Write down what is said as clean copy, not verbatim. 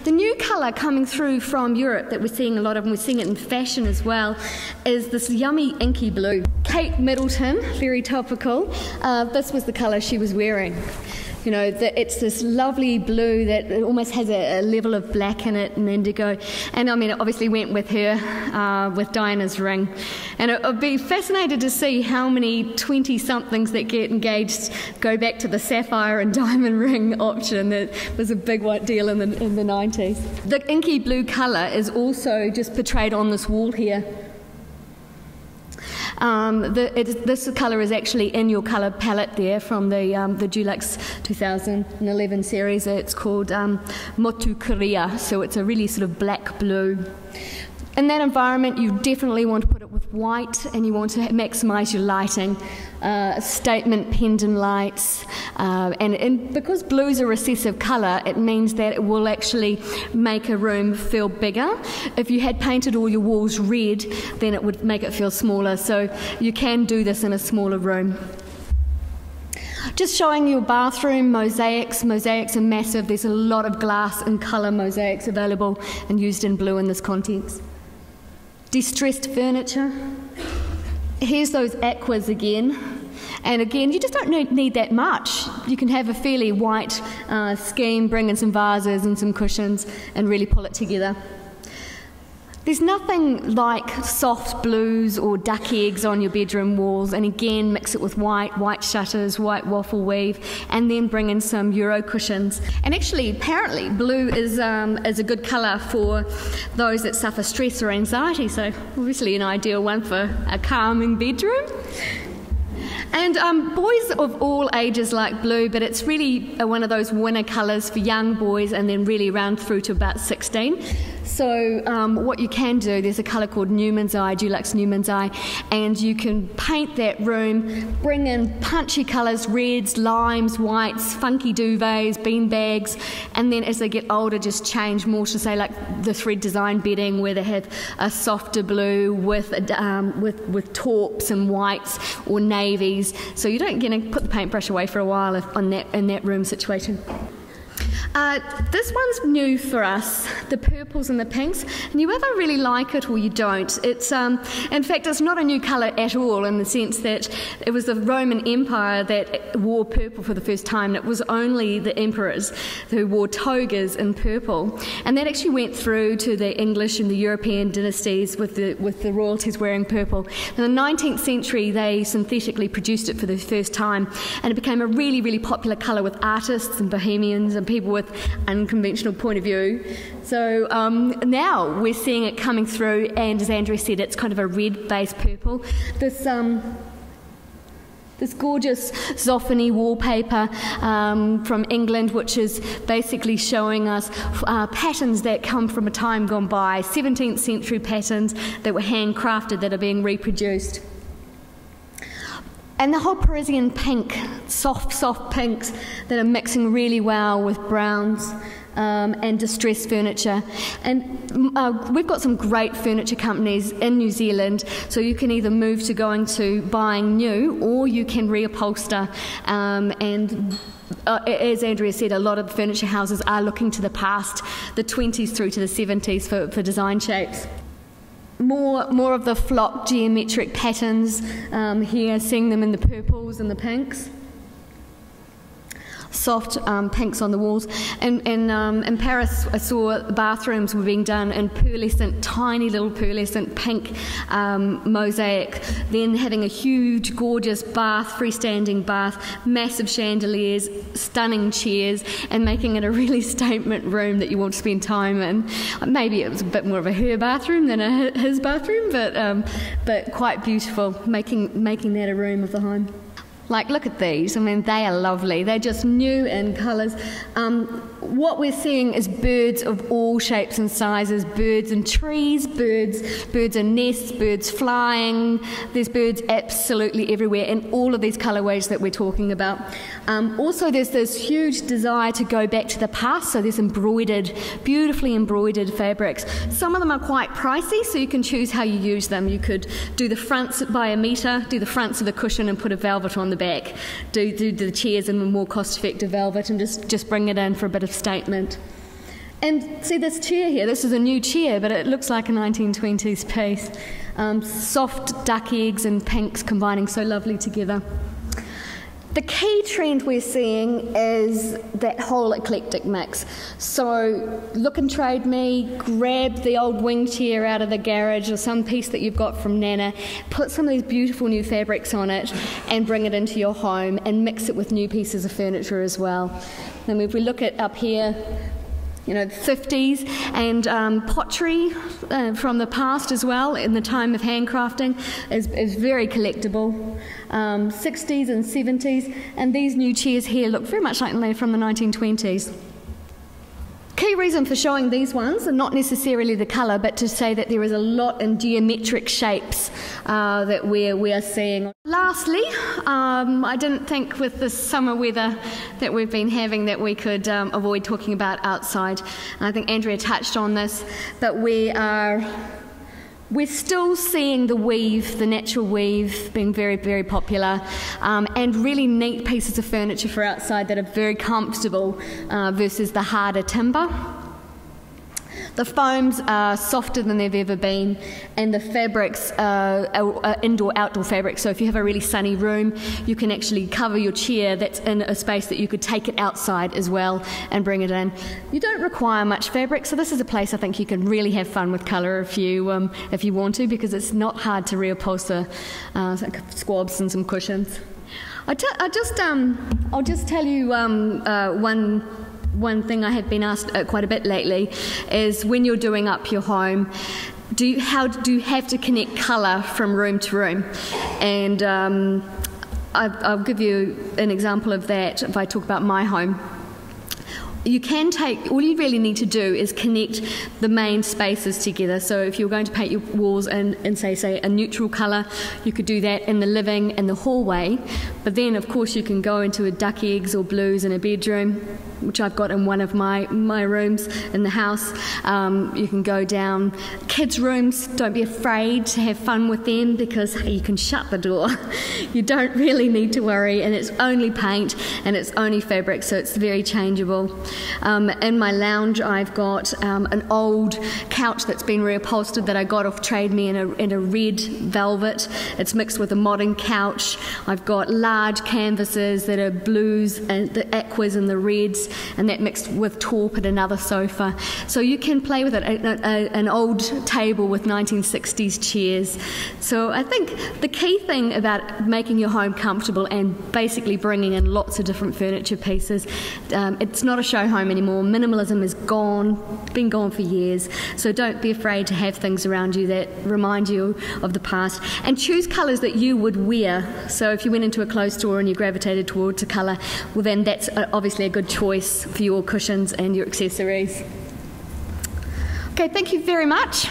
The new colour coming through from Europe that we're seeing a lot of, and we're seeing it in fashion as well, is this yummy inky blue. Kate Middleton, very topical, this was the colour she was wearing. You know, it's this lovely blue that it almost has a level of black in it and indigo. And I mean, it obviously went with her, with Diana's ring. And it would be fascinated to see how many 20-somethings that get engaged go back to the sapphire and diamond ring option. That was a big deal in the 90s. The inky blue colour is also just portrayed on this wall here. This colour is actually in your colour palette there from the Dulux 2011 series. It's called Motu Korea, so it's a really sort of black blue. In that environment, you definitely want to put it with white, and you want to maximise your lighting. Statement pendant lights, and because blue is a recessive colour, it means that it will actually make a room feel bigger. If you had painted all your walls red, then it would make it feel smaller, so you can do this in a smaller room. Just showing your bathroom mosaics. Mosaics are massive. There's a lot of glass and colour mosaics available and used in blue in this context. Distressed furniture. Here's those Aquas again. And again, you just don't need that much. You can have a fairly white scheme, bring in some vases and some cushions and really pull it together. There's nothing like soft blues or duck eggs on your bedroom walls, and again mix it with white shutters, white waffle weave, and then bring in some Euro cushions. And actually, apparently, blue is a good colour for those that suffer stress or anxiety, so obviously an ideal one for a calming bedroom. And boys of all ages like blue, but it's really one of those winner colours for young boys and then really around through to about 16. So what you can do, there's a colour called Newman's Eye, Dulux Newman's Eye, and you can paint that room, bring in punchy colours, reds, limes, whites, funky duvets, bean bags, and then as they get older just change more to say like the thread design bedding where they have a softer blue with taupes and whites or navies. So you don't put the paintbrush away for a while in that room situation. This one's new for us, the purples and the pinks, and you either really like it or you don't. It's, in fact, it's not a new colour at all in the sense that it was the Roman Empire that wore purple for the first time. It was only the emperors who wore togas in purple, and that actually went through to the English and the European dynasties with the royalties wearing purple. In the 19th century, they synthetically produced it for the first time, and it became a really, really popular colour with artists and bohemians and people with unconventional point of view. So now we're seeing it coming through, and as Andrea said, it's kind of a red-based purple. This gorgeous Zoffany wallpaper from England, which is basically showing us patterns that come from a time gone by, 17th century patterns that were handcrafted that are being reproduced. And the whole Parisian pink, soft pinks that are mixing really well with browns and distressed furniture. And we've got some great furniture companies in New Zealand, so you can either move to going to buying new or you can reupholster. As Andrea said, a lot of furniture houses are looking to the past, the 20s through to the 70s for design shapes. More of the flock geometric patterns here, seeing them in the purples and the pinks. Soft pinks on the walls. In Paris, I saw bathrooms were being done in pearlescent, tiny little pearlescent pink mosaic, then having a huge, gorgeous bath, freestanding bath, massive chandeliers, stunning chairs, and making it a really statement room that you want to spend time in. Maybe it was a bit more of a her bathroom than his bathroom, but quite beautiful, making that a room of the home. Like, look at these. I mean, they are lovely. They're just new in colours. What we're seeing is birds of all shapes and sizes, birds in trees, birds in nests, birds flying. There's birds absolutely everywhere in all of these colourways that we're talking about. Also, there's this huge desire to go back to the past, so there's beautifully embroidered fabrics. Some of them are quite pricey, so you can choose how you use them. You could do the fronts by a metre, do the fronts of the cushion and put a velvet on the back, do the chairs in a more cost-effective velvet and just bring it in for a bit of statement. And see this chair here, this is a new chair, but it looks like a 1920s piece. Soft duck eggs and pinks combining so lovely together. The key trend we're seeing is that whole eclectic mix. So look and trade me, grab the old wing chair out of the garage or some piece that you've got from Nana, put some of these beautiful new fabrics on it and bring it into your home and mix it with new pieces of furniture as well. Then if we look at up here, you know, the 50s and pottery from the past as well in the time of handcrafting is very collectible. 60s and 70s, and these new chairs here look very much like they're from the 1920s. Key reason for showing these ones, and not necessarily the colour, but to say that there is a lot in geometric shapes that we are seeing. Lastly, I didn't think with the summer weather that we've been having that we could avoid talking about outside. I think Andrea touched on this, but we're still seeing the weave, the natural weave, being very, very popular, and really neat pieces of furniture for outside that are very comfortable versus the harder timber. The foams are softer than they've ever been, and the fabrics are indoor-outdoor fabrics. So if you have a really sunny room, you can actually cover your chair that's in a space that you could take it outside as well and bring it in. You don't require much fabric, so this is a place I think you can really have fun with colour if you want to, because it's not hard to reupholster squabs and some cushions. I'll just tell you one thing I have been asked quite a bit lately is when you're doing up your home, do you have to connect colour from room to room? And I'll give you an example of that if I talk about my home. You can all you really need to do is connect the main spaces together. So if you're going to paint your walls in say a neutral colour, you could do that in the living and the hallway. But then of course you can go into a duck eggs or blues in a bedroom, which I've got in one of my rooms in the house. You can go down kids' rooms. Don't be afraid to have fun with them, because you can shut the door. You don't really need to worry, and it's only paint and it's only fabric, so it's very changeable. In my lounge I've got an old couch that's been reupholstered that I got off Trade Me in a red velvet. It's mixed with a modern couch. I've got large canvases that are blues and the aquas and the reds, and that mixed with taupe and another sofa. So you can play with it, an old table with 1960s chairs. So I think the key thing about making your home comfortable and basically bringing in lots of different furniture pieces, it's not a show home anymore. Minimalism is gone, been gone for years. So don't be afraid to have things around you that remind you of the past, and choose colours that you would wear. So if you went into a clothes store and you gravitated towards a colour, well then that's obviously a good choice for your cushions and your accessories. Okay, thank you very much.